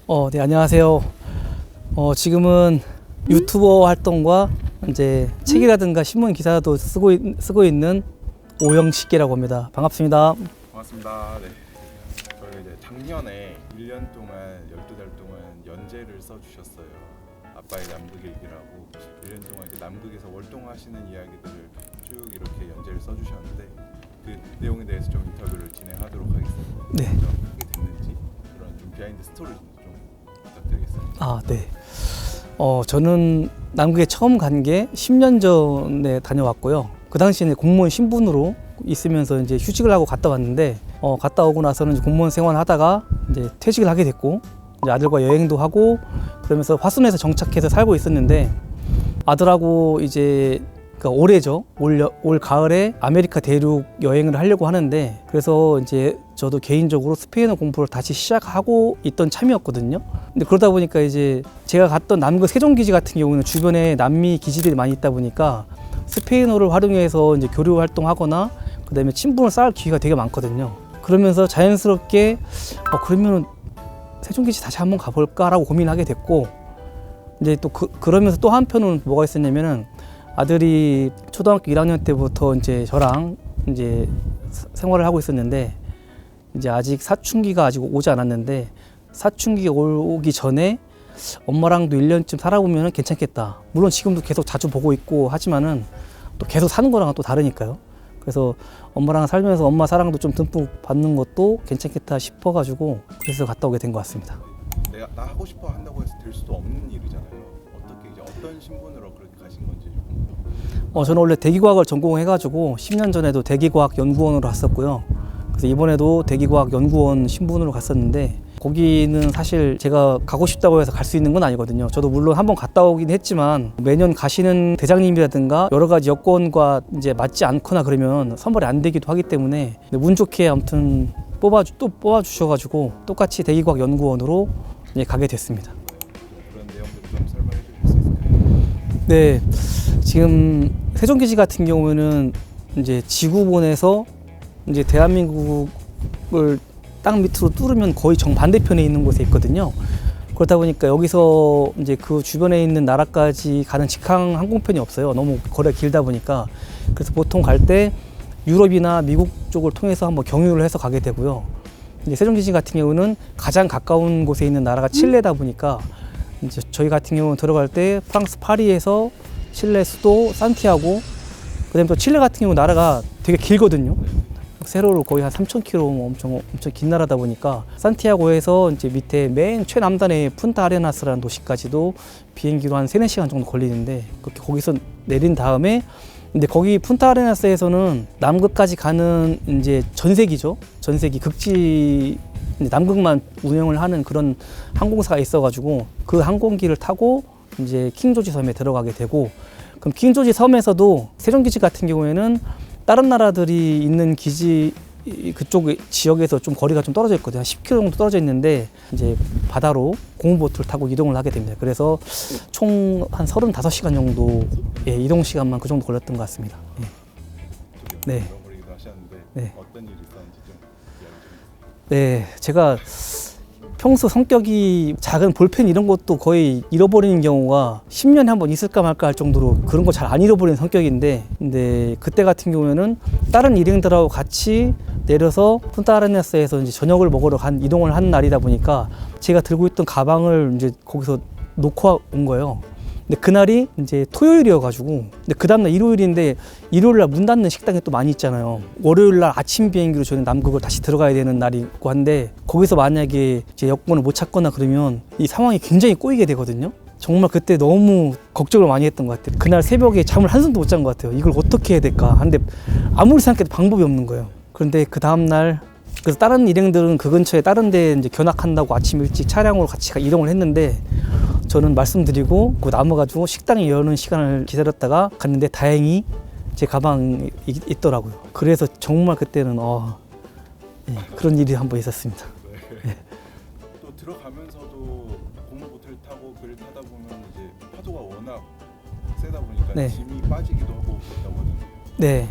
네, 안녕하세요. 지금은 유튜버 활동과 이제 책이라든가 신문 기사도 쓰고 있는 오영식이라고 합니다. 반갑습니다. 반갑습니다. 네. 저희 이제 작년에 1년 동안 12달 동안 연재를 써주셨어요. 아빠의 남극 얘기라고 1년 동안 이제 남극에서 월동하시는 이야기들을 쭉 이렇게 연재를 써주셨는데 그 내용에 대해서 좀 인터뷰를 진행하도록 하겠습니다. 네. 어떻게 됐는지 그런 좀 비하인드 스토리 좀 부탁드리겠습니다. 네. 저는 남극에 처음 간 게 10년 전에 다녀왔고요. 그 당시에는 공무원 신분으로 있으면서 이제 휴직을 하고 갔다 왔는데, 갔다 오고 나서는 이제 공무원 생활을 하다가 이제 퇴직을 하게 됐고, 이제 아들과 여행도 하고 그러면서 화순에서 정착해서 살고 있었는데, 아들하고 이제 그러니까 올해죠. 올 가을에 아메리카 대륙 여행을 하려고 하는데, 그래서 이제 저도 개인적으로 스페인어 공부를 다시 시작하고 있던 참이었거든요. 근데 그러다 보니까 이제 제가 갔던 남극 세종기지 같은 경우는 주변에 남미 기지들이 많이 있다 보니까 스페인어를 활용해서 이제 교류 활동하거나 그다음에 친분을 쌓을 기회가 되게 많거든요. 그러면서 자연스럽게 그러면 세종기지 다시 한번 가볼까라고 고민하게 됐고, 이제 또 그러면서 또 한편으로는 뭐가 있었냐면은 아들이 초등학교 1학년 때부터 이제 저랑 이제 생활을 하고 있었는데, 이제 아직 사춘기가 아직 오지 않았는데, 사춘기가 오기 전에 엄마랑도 1년쯤 살아보면 괜찮겠다. 물론 지금도 계속 자주 보고 있고 하지만은 또 계속 사는 거랑은 또 다르니까요. 그래서 엄마랑 살면서 엄마 사랑도 좀 듬뿍 받는 것도 괜찮겠다 싶어가지고 그래서 갔다 오게 된 것 같습니다. 내가 나 하고 싶어 한다고 해서 될 수도 없는 일이잖아요. 어떻게 이제 어떤 신분으로 그렇게 가신 건지 좀. 저는 원래 대기과학을 전공해가지고 10년 전에도 대기과학 연구원으로 갔었고요. 그래서 이번에도 대기과학 연구원 신분으로 갔었는데, 거기는 사실 제가 가고 싶다고 해서 갈 수 있는 건 아니거든요. 저도 물론 한번 갔다 오긴 했지만 매년 가시는 대장님이라든가 여러 가지 여건과 이제 맞지 않거나 그러면 선발이 안 되기도 하기 때문에 운 좋게 아무튼 뽑아주셔가지고 똑같이 대기과학 연구원으로 이제 가게 됐습니다. 그런 내용들을 좀 설명해 주실 수 있을까요? 네, 지금 세종기지 같은 경우는 이제 지구본에서 이제 대한민국을 땅 밑으로 뚫으면 거의 정반대편에 있는 곳에 있거든요. 그렇다 보니까 여기서 이제 그 주변에 있는 나라까지 가는 직항 항공편이 없어요. 너무 거리가 길다 보니까. 그래서 보통 갈 때 유럽이나 미국 쪽을 통해서 한번 경유를 해서 가게 되고요. 이제 세종기지 같은 경우는 가장 가까운 곳에 있는 나라가 칠레다 보니까 이제 저희 같은 경우는 들어갈 때 프랑스 파리에서 칠레 수도 산티아고, 그다음에 또 칠레 같은 경우 나라가 되게 길거든요. 세로로 거의 한 3,000km 엄청 긴 나라다 보니까 산티아고에서 이제 밑에 맨 최남단의 푼타아레나스라는 도시까지도 비행기로 한 3-4시간 정도 걸리는데, 그렇게 거기서 내린 다음에 근데 거기 푼타아레나스에서는 남극까지 가는 이제 전세기죠. 전세기 극지 남극만 운영을 하는 그런 항공사가 있어가지고 그 항공기를 타고 이제 킹조지 섬에 들어가게 되고, 그럼 킹조지 섬에서도 세종기지 같은 경우에는 다른 나라들이 있는 기지 그쪽 지역에서 좀 거리가 좀 떨어져 있거든요. 한 10km 정도 떨어져 있는데 이제 바다로 고무보트를 타고 이동을 하게 됩니다. 그래서 총 한 35시간 정도의 이동 시간만 그 정도 걸렸던 것 같습니다. 네. 잃어버리기도 하셨는데 네. 어떤 일이 있었는지 좀 이야기 좀. 네, 제가 평소 성격이 작은 볼펜 이런 것도 거의 잃어버리는 경우가 10년에 한 번 있을까 말까 할 정도로 그런 거 잘 안 잃어버리는 성격인데, 근데 그때 같은 경우에는 다른 일행들하고 같이 내려서 푼타아레나스에서 이제 저녁을 먹으러 이동을 한 날이다 보니까 제가 들고 있던 가방을 이제 거기서 놓고 온 거예요. 근데 그날이 이제 토요일이어가지고, 근데 그 다음날 일요일인데 일요일날 문 닫는 식당이 또 많이 있잖아요. 월요일날 아침 비행기로 저는 남극을 다시 들어가야 되는 날이고 한데, 거기서 만약에 제 여권을 못 찾거나 그러면 이 상황이 굉장히 꼬이게 되거든요. 정말 그때 너무 걱정을 많이 했던 것 같아요. 그날 새벽에 잠을 한숨도 못 잔 것 같아요. 이걸 어떻게 해야 될까 하는데 아무리 생각해도 방법이 없는 거예요. 그런데 그 다음날, 그래서 다른 일행들은 그 근처에 다른 데 이제 견학한다고 아침 일찍 차량으로 같이 이동을 했는데, 저는 말씀드리고 그 남아가지고 식당이 여는 시간을 기다렸다가 갔는데 다행히 제 가방이 있더라고요. 그래서 정말 그때는 그런 일이 한번 있었습니다. 네. 또 들어가면서도 고무보트를 타고 배를 타다 보면 이제 파도가 워낙 세다 보니까 네. 짐이 빠지기도 하고 그랬다고 하던데. 네.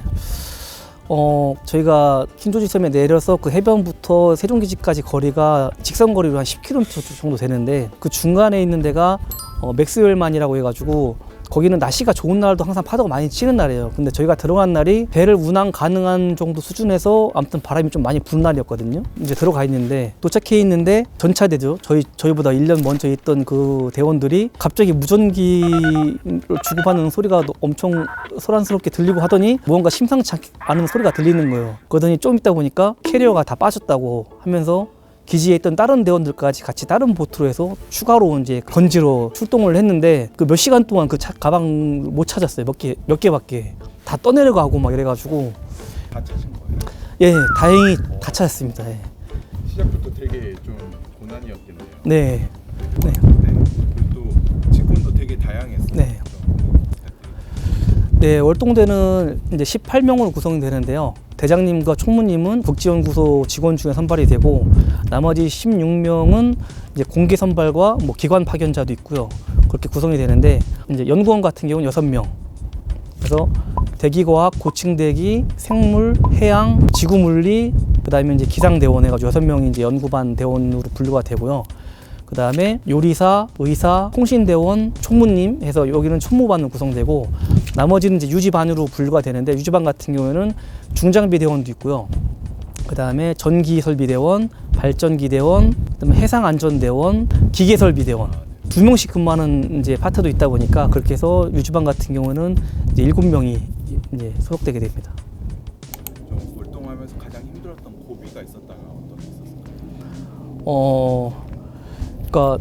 저희가 흰조지섬에 내려서 그 해변부터 세종기지까지 거리가 직선거리로 한 10km 정도 되는데 그 중간에 있는 데가 맥스웰만이라고 해가지고 거기는 날씨가 좋은 날도 항상 파도가 많이 치는 날이에요. 근데 저희가 들어간 날이 배를 운항 가능한 정도 수준에서 아무튼 바람이 좀 많이 부는 날이었거든요. 이제 들어가 있는데 도착해 있는데 전차대죠. 저희보다 1년 먼저 있던 그 대원들이 갑자기 무전기를 주고받는 소리가 엄청 소란스럽게 들리고 하더니 무언가 심상치 않은 소리가 들리는 거예요. 그러더니 좀 있다 보니까 캐리어가 다 빠졌다고 하면서 기지에 있던 다른 대원들까지 같이 다른 보트로 해서 추가로 이제 건지러 출동을 했는데 그 몇 시간 동안 그 가방 못 찾았어요. 몇 개밖에 다 떠내려가고 막 이래가지고. 다 찾은 거예요? 예, 다행히 다 찾았습니다. 예. 시작부터 되게 좀 고난이었겠네요. 네. 네. 그리고 또 직군도 되게 다양했어요. 네. 네, 월동대는 이제 18명으로 구성되는데요. 대장님과 총무님은 국지연구소 직원 중에 선발이 되고 나머지 16명은 이제 공개 선발과 뭐 기관 파견자도 있고요. 그렇게 구성이 되는데 이제 연구원 같은 경우는 6명. 그래서 대기과학, 고층대기, 생물, 해양, 지구물리, 그다음에 이제 기상대원 해가지고 6명이 이제 연구반 대원으로 분류가 되고요. 그 다음에 요리사, 의사, 통신대원, 총무님 해서 여기는 총무반으로 구성되고 나머지는 이제 유지반으로 분류가 되는데 유지반 같은 경우에는 중장비대원도 있고요. 그 다음에 전기설비대원, 발전기대원, 그다음에 해상안전대원, 기계설비대원 2명씩 근무하는 이제 파트도 있다 보니까 그렇게 해서 유지반 같은 경우는 이제 7명이 이제 소속되게 됩니다. 좀 활동하면서 가장 힘들었던 고비가 있었다면 어떤 게 있었을까요? 그러니까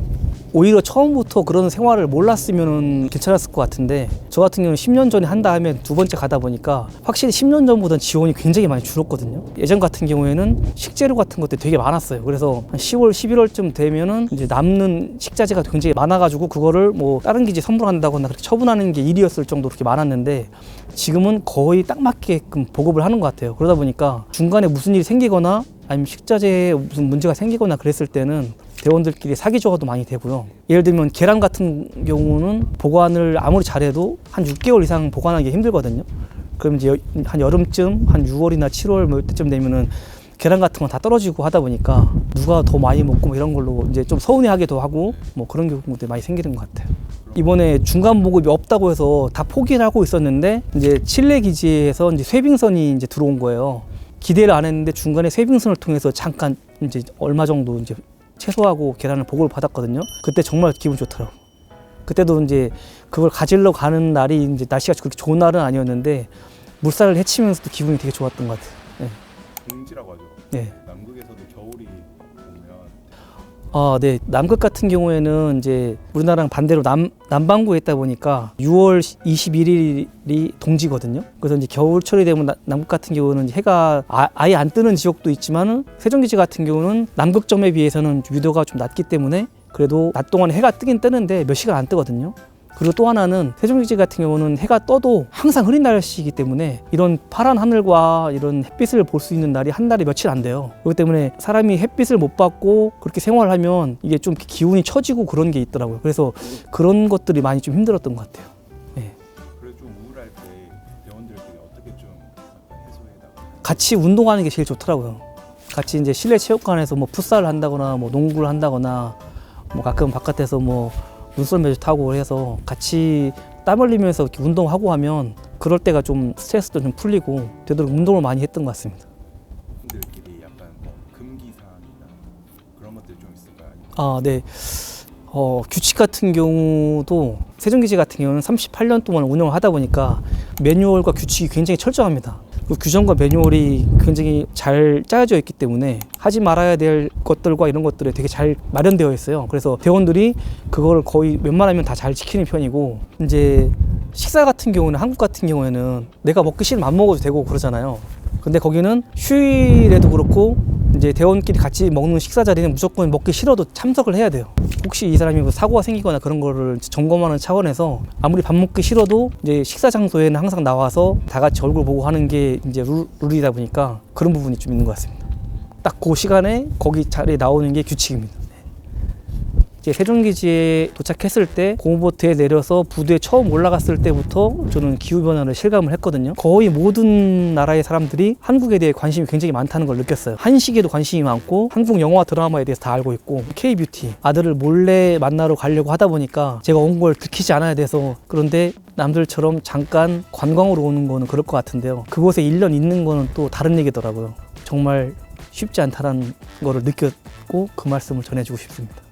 오히려 처음부터 그런 생활을 몰랐으면 괜찮았을 것 같은데 저 같은 경우는 10년 전에 한 다음에 두 번째 가다 보니까 확실히 10년 전보다는 지원이 굉장히 많이 줄었거든요. 예전 같은 경우에는 식재료 같은 것들이 되게 많았어요. 그래서 한 10월, 11월쯤 되면은 이제 남는 식자재가 굉장히 많아가지고 그거를 뭐 다른 기지에 선물한다거나 그렇게 처분하는 게 일이었을 정도로 그렇게 많았는데 지금은 거의 딱 맞게끔 보급을 하는 것 같아요. 그러다 보니까 중간에 무슨 일이 생기거나 아니면 식자재에 무슨 문제가 생기거나 그랬을 때는 대원들끼리 사기조가도 많이 되고요. 예를 들면 계란 같은 경우는 보관을 아무리 잘해도 한 6개월 이상 보관하기 힘들거든요. 그럼 이제 한 여름쯤 한 6월이나 7월 뭐 이때쯤 되면은 계란 같은 건 다 떨어지고 하다 보니까 누가 더 많이 먹고 뭐 이런 걸로 이제 좀 서운해하기도 하고 뭐 그런 경우도 많이 생기는 것 같아요. 이번에 중간 보급이 없다고 해서 다 포기를 하고 있었는데 이제 칠레 기지에서 이제 쇄빙선이 이제 들어온 거예요. 기대를 안 했는데 중간에 쇄빙선을 통해서 잠깐 이제 얼마 정도 이제 채소하고 계란을 보고를 받았거든요. 그때 정말 기분 좋더라고요. 그때도 이제 그걸 가지러 가는 날이 이제 날씨가 그렇게 좋은 날은 아니었는데 물살을 헤치면서도 기분이 되게 좋았던 것 같아요. 네. 공지라고 하죠. 네. 남극에서도 겨울이 오면 네. 남극 같은 경우에는 이제 우리나라랑 반대로 남반구에 있다 보니까 6월 21일이 동지거든요. 그래서 이제 겨울철이 되면 남극 같은 경우는 해가 아예 안 뜨는 지역도 있지만은 세종기지 같은 경우는 남극점에 비해서는 유도가 좀 낮기 때문에 그래도 낮 동안에 해가 뜨긴 뜨는데 몇 시간 안 뜨거든요. 그리고 또 하나는 세종기지 같은 경우는 해가 떠도 항상 흐린 날씨이기 때문에 이런 파란 하늘과 이런 햇빛을 볼 수 있는 날이 한 달에 며칠 안 돼요. 그렇기 때문에 사람이 햇빛을 못 받고 그렇게 생활하면 이게 좀 기운이 처지고 그런 게 있더라고요. 그래서 그런 것들이 많이 좀 힘들었던 것 같아요. 네. 그래도 좀 우울할 때 대원들끼리 어떻게 좀 약간 해소해다가 같이 운동하는 게 제일 좋더라고요. 같이 이제 실내 체육관에서 뭐 풋살을 한다거나 뭐 농구를 한다거나 뭐 가끔 바깥에서 뭐 눈썰매도 타고 해서 같이 땀 흘리면서 이렇게 운동하고 하면 그럴 때가 좀 스트레스도 좀 풀리고 되도록 운동을 많이 했던 것 같습니다. 분들끼리 약간 뭐 금기사항이나 그런 것들 좀 있을까요? 네. 규칙 같은 경우도 세종기지 같은 경우는 38년 동안 운영을 하다 보니까 매뉴얼과 규칙이 굉장히 철저합니다. 그 규정과 매뉴얼이 굉장히 잘 짜여져 있기 때문에 하지 말아야 될 것들과 이런 것들이 되게 잘 마련되어 있어요. 그래서 대원들이 그걸 거의 웬만하면 다 잘 지키는 편이고 이제 식사 같은 경우는 한국 같은 경우에는 내가 먹기 싫으면 안 먹어도 되고 그러잖아요. 근데 거기는 휴일에도 그렇고 이제 대원끼리 같이 먹는 식사 자리는 무조건 먹기 싫어도 참석을 해야 돼요. 혹시 이 사람이 뭐 사고가 생기거나 그런 거를 점검하는 차원에서 아무리 밥 먹기 싫어도 이제 식사 장소에는 항상 나와서 다 같이 얼굴 보고 하는 게 이제 룰이다 보니까 그런 부분이 좀 있는 것 같습니다. 딱 그 시간에 거기 자리에 나오는 게 규칙입니다. 이제 세종기지에 도착했을 때 고무보트에 내려서 부두에 처음 올라갔을 때부터 저는 기후변화를 실감을 했거든요. 거의 모든 나라의 사람들이 한국에 대해 관심이 굉장히 많다는 걸 느꼈어요. 한식에도 관심이 많고 한국 영화 드라마에 대해서 다 알고 있고 K-뷰티 아들을 몰래 만나러 가려고 하다 보니까 제가 온 걸 들키지 않아야 돼서 그런데 남들처럼 잠깐 관광으로 오는 거는 그럴 것 같은데요. 그곳에 1년 있는 거는 또 다른 얘기더라고요. 정말 쉽지 않다는 거를 느꼈고 그 말씀을 전해주고 싶습니다.